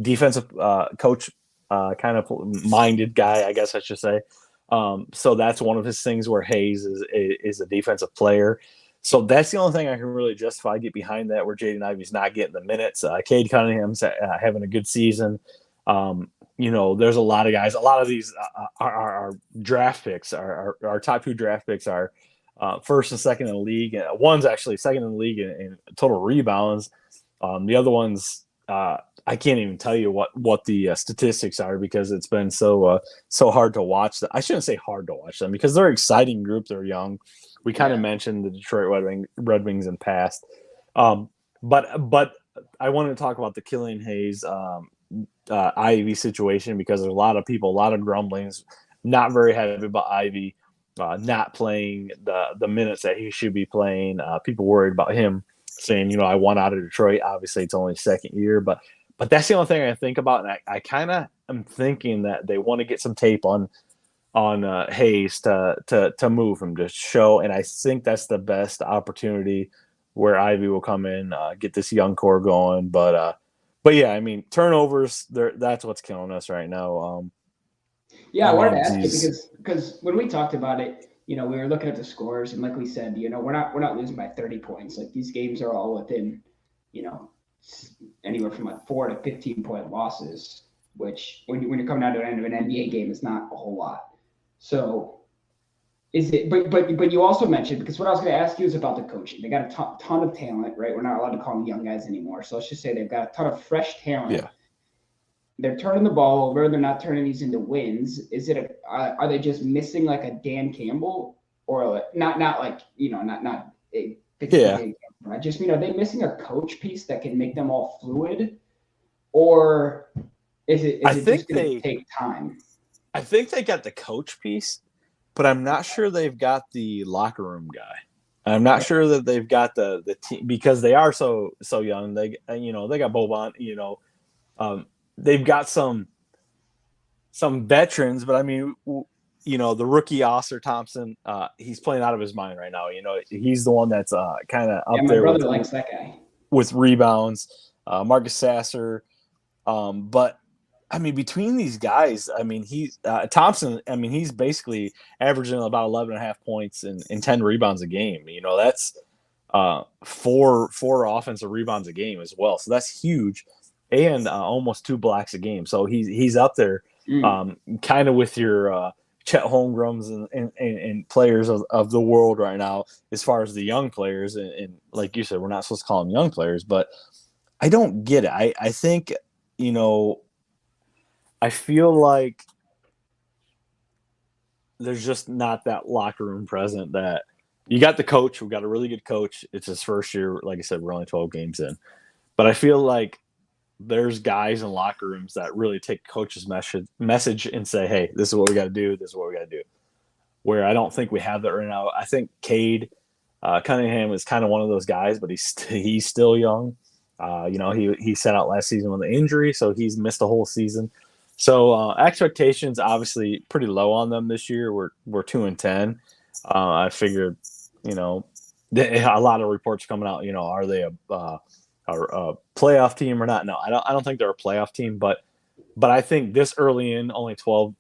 defensive coach kind of minded guy, I guess I should say. So that's one of his things where Hayes is a defensive player. So that's the only thing I can really justify, get behind that, where Jaden Ivey's not getting the minutes. Cade Cunningham's having a good season. There's a lot of guys. A lot of these are draft picks. Our top 2 draft picks are first and second in the league. One's actually second in the league in total rebounds. The other one's I can't even tell you what the statistics are because it's been so hard to watch. I shouldn't say hard to watch them because they're an exciting group. They're young. We kind of mentioned the Detroit Red Wings in past. But I wanted to talk about the Killian Hayes Ivy situation because there's a lot of people, a lot of grumblings, not very happy about Ivy not playing the minutes that he should be playing. People worried about him saying, I want out of Detroit. Obviously, it's only second year, but that's the only thing I think about. And I kind of am thinking that they want to get some tape on Hayes to move him, to show. And I think that's the best opportunity where Ivy will come in, get this young core going. But yeah, I mean, turnovers, that's what's killing us right now. I wanted to ask you because when we talked about it, we were looking at the scores, and like we said, we're not losing by 30 points. Like, these games are all within, anywhere from like 4 to 15 point losses, which when you're coming down to the end of an NBA game, is not a whole lot. So is it? But you also mentioned, because what I was going to ask you is about the coaching. They got a ton of talent, right? We're not allowed to call them young guys anymore. So let's just say they've got a ton of fresh talent. Yeah. They're turning the ball over. They're not turning these into wins. Are they just missing like a Dan Campbell, or not like not a I just mean, are they missing a coach piece that can make them all fluid, or is it just going to take time? I think they got the coach piece, but I'm not sure they've got the locker room guy. I'm not sure that they've got the team, because they are so young. They got Boban. They've got some veterans, but I mean, the rookie Oscar Thompson, he's playing out of his mind right now. He's the one that's kind of up there. My brother likes that guy with rebounds. Marcus Sasser, but I mean, between these guys, I mean, Thompson. I mean, he's basically averaging about 11.5 points and 10 rebounds a game. That's four offensive rebounds a game as well. So that's huge. And almost 2 blocks a game. So he's up there kind of with your Chet Holmgrens and players of the world right now, as far as the young players. And like you said, we're not supposed to call them young players, but I don't get it. I think, I feel like there's just not that locker room present. That you got the coach. We got a really good coach. It's his first year. Like I said, we're only 12 games in. But I feel like there's guys in locker rooms that really take coach's message and say, hey, this is what we got to do. This is what we got to do. Where I don't think we have that right now. I think Cade Cunningham is kind of one of those guys, but he's still young. He sat out last season with an injury, so he's missed a whole season. So expectations obviously pretty low on them this year. We're 2-10. I figured, a lot of reports coming out. Are they a playoff team or not? No, I don't think they're a playoff team. But I think this early in, only 12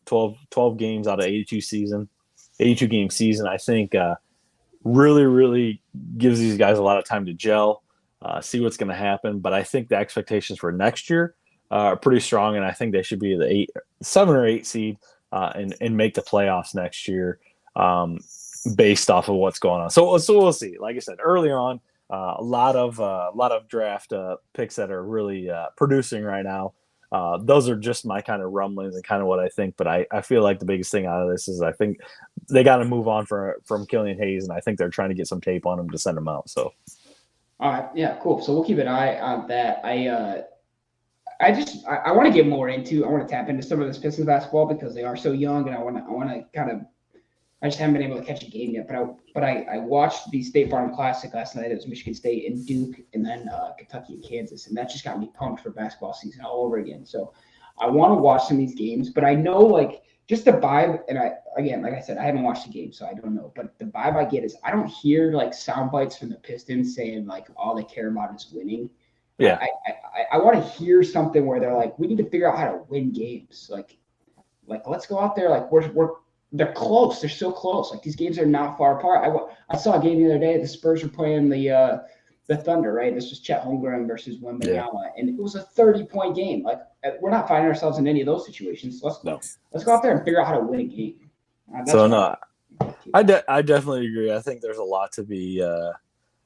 games out of 82 game season. I think really, really gives these guys a lot of time to gel, see what's going to happen. But I think the expectations for next year are pretty strong, and I think they should be the 7 or 8 seed and make the playoffs next year based off of what's going on. So we'll see. Like I said, early on, a lot of draft picks that are really producing right now. Those are just my kind of rumblings and kind of what I think. But I feel like the biggest thing out of this is I think they got to move on from Killian Hayes, and I think they're trying to get some tape on him to send him out. So, all right, yeah, cool. So we'll keep an eye on that. I want to get more into. I want to tap into some of this Pistons basketball because they are so young, and I want to kind of. I just haven't been able to catch a game yet, but I watched the State Farm Classic last night. It was Michigan State and Duke, and then Kentucky and Kansas, and that just got me pumped for basketball season all over again. So I want to watch some of these games, but I know just the vibe, and like I said, I haven't watched the game, so I don't know. But the vibe I get is I don't hear sound bites from the Pistons saying all they care about is winning. Yeah, I want to hear something where they're we need to figure out how to win games. Let's go out there. They're close. They're so close. These games are not far apart. I saw a game the other day. The Spurs were playing the Thunder, right? This was Chet Holmgren versus Wembanyama, and it was a 30-point game. We're not finding ourselves in any of those situations. Let's go out there and figure out how to win a game. I definitely agree. I think there's a lot to be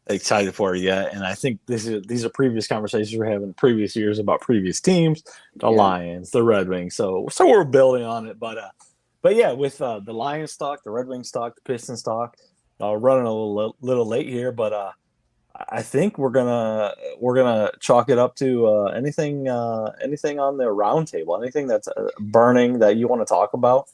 excited for yet, and I think these are previous conversations we're having in previous years about previous teams, the Lions, the Red Wings. So we're building on it, But yeah, with the Lions stock, the Red Wings stock, the Pistons stock, running a little late here, but I think we're gonna chalk it up to anything on the round table, anything that's burning that you want to talk about.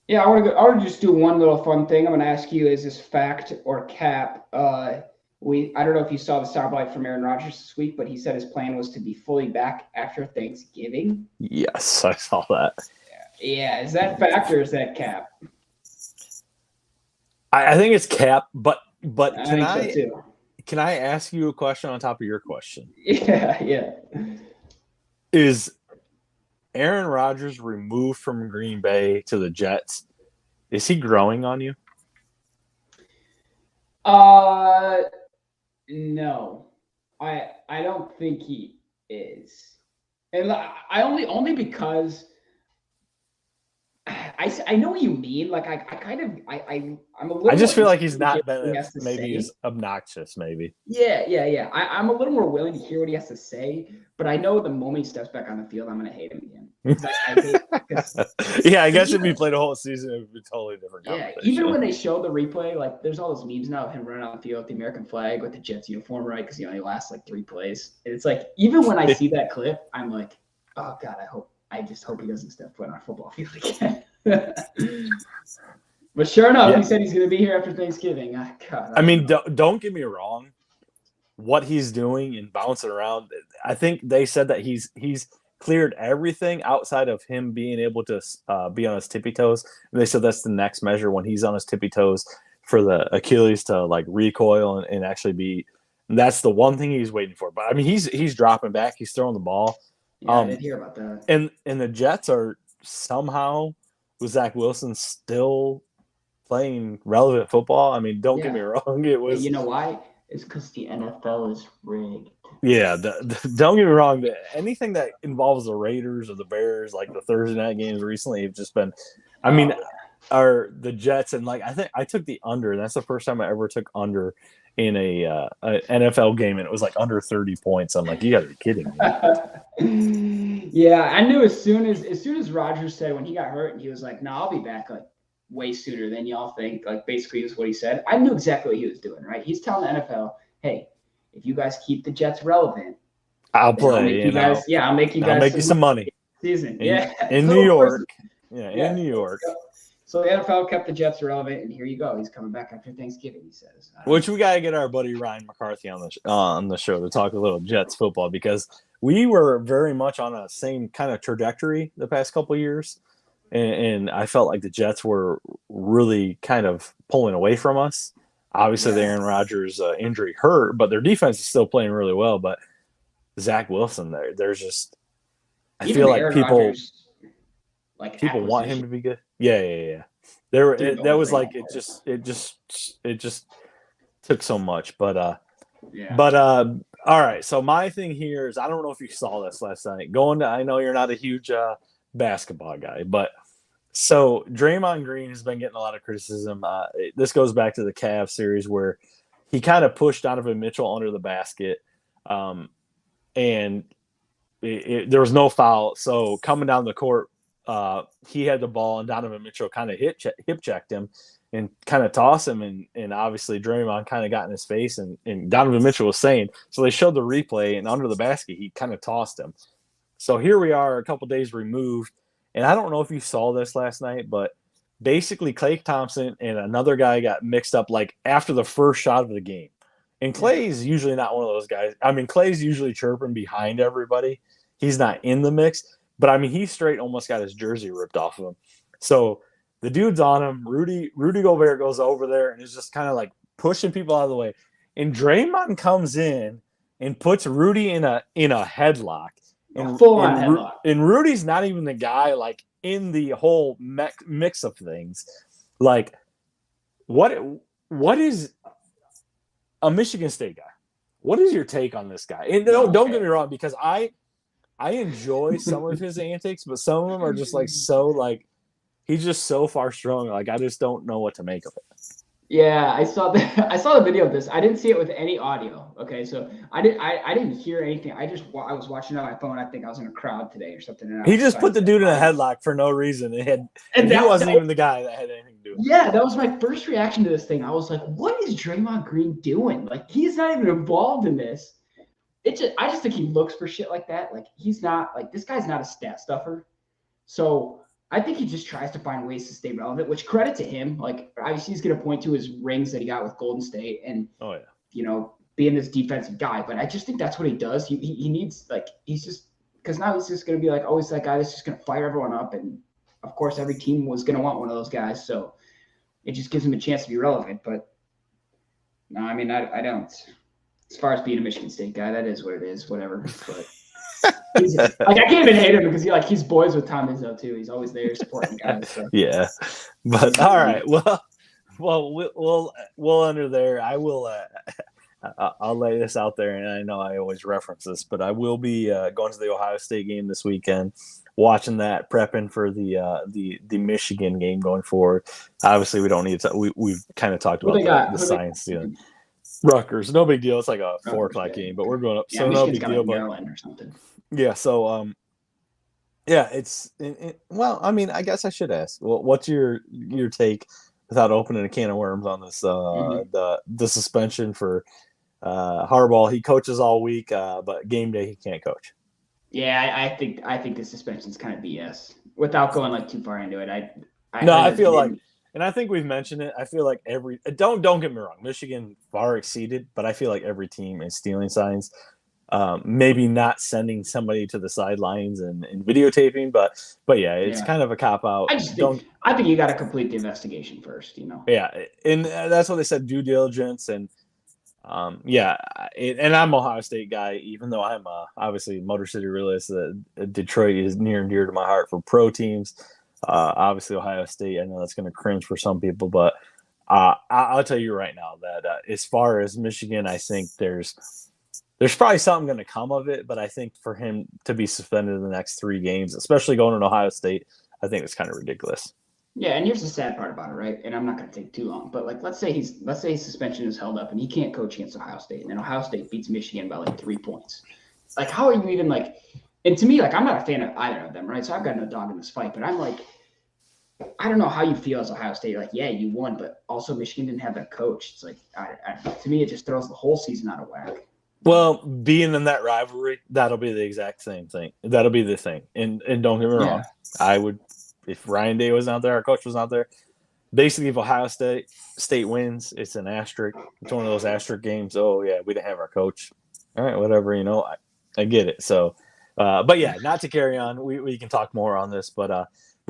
Yeah, I want to just do one little fun thing. I'm going to ask you: is this fact or cap? I don't know if you saw the soundbite from Aaron Rodgers this week, but he said his plan was to be fully back after Thanksgiving. Yes, I saw that. Yeah, is that fact or is that cap? I think it's cap, but can I ask you a question on top of your question? Yeah. Is Aaron Rodgers removed from Green Bay to the Jets? Is he growing on you? No. I don't think he is. And I only because I know what you mean. I'm a little. I just feel like he's not been maybe as obnoxious. Maybe. Yeah. I'm a little more willing to hear what he has to say, but I know the moment he steps back on the field, I'm going to hate him again. I guess if he played a whole season, it would be totally different. Yeah, even when they show the replay, there's all those memes now of him running on the field with the American flag with the Jets uniform, right? Because he only lasts 3 plays. And it's even when I see that clip, I'm like, oh God, I just hope he doesn't step foot on a football field again. But sure enough, he said he's going to be here after Thanksgiving. God, I mean, don't get me wrong. What he's doing and bouncing around, I think they said that he's cleared everything outside of him being able to be on his tippy toes. And they said that's the next measure when he's on his tippy toes for the Achilles to recoil and actually be. That's the one thing he's waiting for. But I mean, he's dropping back. He's throwing the ball. Yeah, I didn't hear about that. And the Jets are somehow with Zach Wilson still playing relevant football. I mean, don't get me wrong. It was. You know why? It's because the NFL is rigged. Yeah, don't get me wrong. Anything that involves the Raiders or the Bears, like the Thursday night games recently, have just been. I mean, are the Jets and I think I took the under. And that's the first time I ever took under in a NFL game, and it was under 30 points. I'm like, you got to be kidding me. Yeah, I knew as soon as Rodgers said when he got hurt, and he was like, "No, I'll be back way sooner than y'all think." Basically, is what he said. I knew exactly what he was doing. Right? He's telling the NFL, "Hey, if you guys keep the Jets relevant, I'll And I'll play. make you guys. Yeah, I'll make you guys. I'll make you some money. Season. In New York. In New York. So the NFL kept the Jets relevant, and here you go. He's coming back after Thanksgiving, he says. Which we got to get our buddy Ryan McCarthy on the show to talk a little Jets football, because we were very much on a same kind of trajectory the past couple of years, and I felt like the Jets were really kind of pulling away from us. Obviously, the Aaron Rodgers injury hurt, but their defense is still playing really well. But Zach Wilson, there's just I feel like people. Rodgers, people want him to be good. Yeah. That was like it just took so much. But all right. So my thing here is, I don't know if you saw this last night. I know you're not a huge basketball guy, but so Draymond Green has been getting a lot of criticism. This goes back to the Cavs series where he kind of pushed Donovan Mitchell under the basket, and there was no foul. So coming down the court, he had the ball, and Donovan Mitchell kind of hip checked him and kind of tossed him, and obviously Draymond kind of got in his face, and Donovan Mitchell was saying, so they showed the replay, and under the basket he kind of tossed him. So here we are a couple days removed, and I don't know if you saw this last night, but basically Klay Thompson and another guy got mixed up like after the first shot of the game. And Klay's usually not one of those guys. I mean, Klay's usually chirping behind everybody. He's not in the mix. But, I mean, he straight almost got his jersey ripped off of him. So the dude's on him. Rudy Gobert goes over there and is just kind of like pushing people out of the way. And Draymond comes in and puts Rudy in a headlock. And, full-on headlock. And Rudy's not even the guy, like, in the whole mix of things. Like, what is a Michigan State guy? What is your take on this guy? And don't get me wrong, because I enjoy some of his antics, but some of them are just like so like he's just so far strong. Like I just don't know what to make of it. Yeah, I saw the video of this. I didn't see it with any audio. Okay, so I didn't hear anything. I was watching on my phone. I think I was in a crowd today or something. And he just put the dude in a headlock for no reason. And he wasn't even the guy that had anything to do with it. Yeah, that was my first reaction to this thing. I was like, what is Draymond Green doing? Like he's not even involved in this. I just think he looks for shit like that. Like he's not like this guy's not a stat stuffer. So I think he just tries to find ways to stay relevant, which credit to him. Like obviously he's going to point to his rings that he got with Golden State and, being this defensive guy. But I just think that's what he does. He needs like, he's just, because now he's just going to be like always that guy that's just going to fire everyone up. And of course every team was going to want one of those guys. So it just gives him a chance to be relevant. But no, I mean, I don't. As far as being a Michigan State guy, that is what it is, whatever. But I can't even hate him because he's boys with Tom Izzo too. He's always there supporting guys. So. Yeah, but all right, we'll under there. I will. I'll lay this out there, and I know I always reference this, but I will be going to the Ohio State game this weekend, watching that, prepping for the Michigan game going forward. Obviously, we don't need to. We've kind of talked about the science. Rutgers, no big deal. It's like a 4:00 game, but we're going up, so no big deal. Maryland or something. Yeah, so it's well. I mean, I guess I should ask. Well, what's your take without opening a can of worms on this? The suspension for Harbaugh. He coaches all week, but game day he can't coach. Yeah, I think the suspension's kind of BS. Without going like too far into it, I feel like. And I think we've mentioned it. I feel like don't get me wrong, Michigan far exceeded, but I feel like every team is stealing signs. Maybe not sending somebody to the sidelines and videotaping, but yeah, it's kind of a cop out. I think you got to complete the investigation first, Yeah, and that's what they said, due diligence, and and I'm Ohio State guy, even though I'm obviously Motor City realist. Detroit is near and dear to my heart for pro teams. Obviously Ohio State, I know that's going to cringe for some people, but I'll tell you right now that as far as Michigan, I think there's probably something going to come of it, but I think for him to be suspended in the next 3 games, especially going to Ohio State, I think it's kind of ridiculous. Yeah, and here's the sad part about it, right? And I'm not going to take too long, but like let's say his suspension is held up and he can't coach against Ohio State, and then Ohio State beats Michigan by like 3 points. Like, how are you even like? And to me, like, I'm not a fan of either of them, right? So I've got no dog in this fight, but I'm like, I don't know how you feel as Ohio State. Like, yeah, you won, but also Michigan didn't have that coach. It's like, to me, it just throws the whole season out of whack. Well, being in that rivalry, that'll be the exact same thing. That'll be the thing. And don't get me wrong, I would, if Ryan Day was out there, our coach was out there. Basically, if Ohio State wins, it's an asterisk. It's one of those asterisk games. Oh yeah, we didn't have our coach. All right, whatever. I get it. So, but yeah, not to carry on. We can talk more on this, but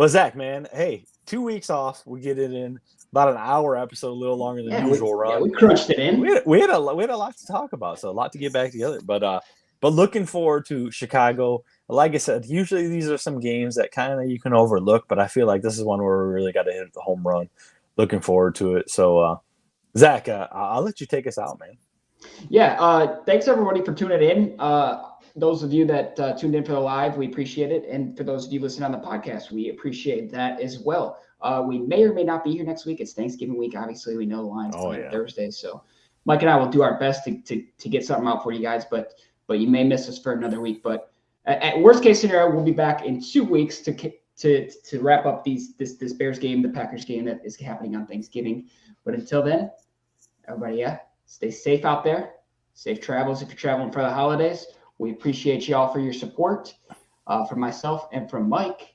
Zach, man, hey, 2 weeks off. We get it in about an hour episode, a little longer than usual. Run. We crunched it in. We had a lot to talk about, so a lot to get back together. But looking forward to Chicago. Like I said, usually these are some games that kind of you can overlook, but I feel like this is one where we really got to hit the home run. Looking forward to it. So, Zach, I'll let you take us out, man. Yeah. Thanks everybody for tuning in. Those of you that tuned in for the live, we appreciate it. And for those of you listening on the podcast, we appreciate that as well. We may or may not be here next week. It's Thanksgiving week. Obviously, we know the line's on Thursday. So Mike and I will do our best to get something out for you guys, but you may miss us for another week. But at worst case scenario, we'll be back in 2 weeks to wrap up this Bears game, the Packers game that is happening on Thanksgiving. But until then, everybody, stay safe out there. Safe travels if you're traveling for the holidays. We appreciate y'all for your support. From myself and from Mike,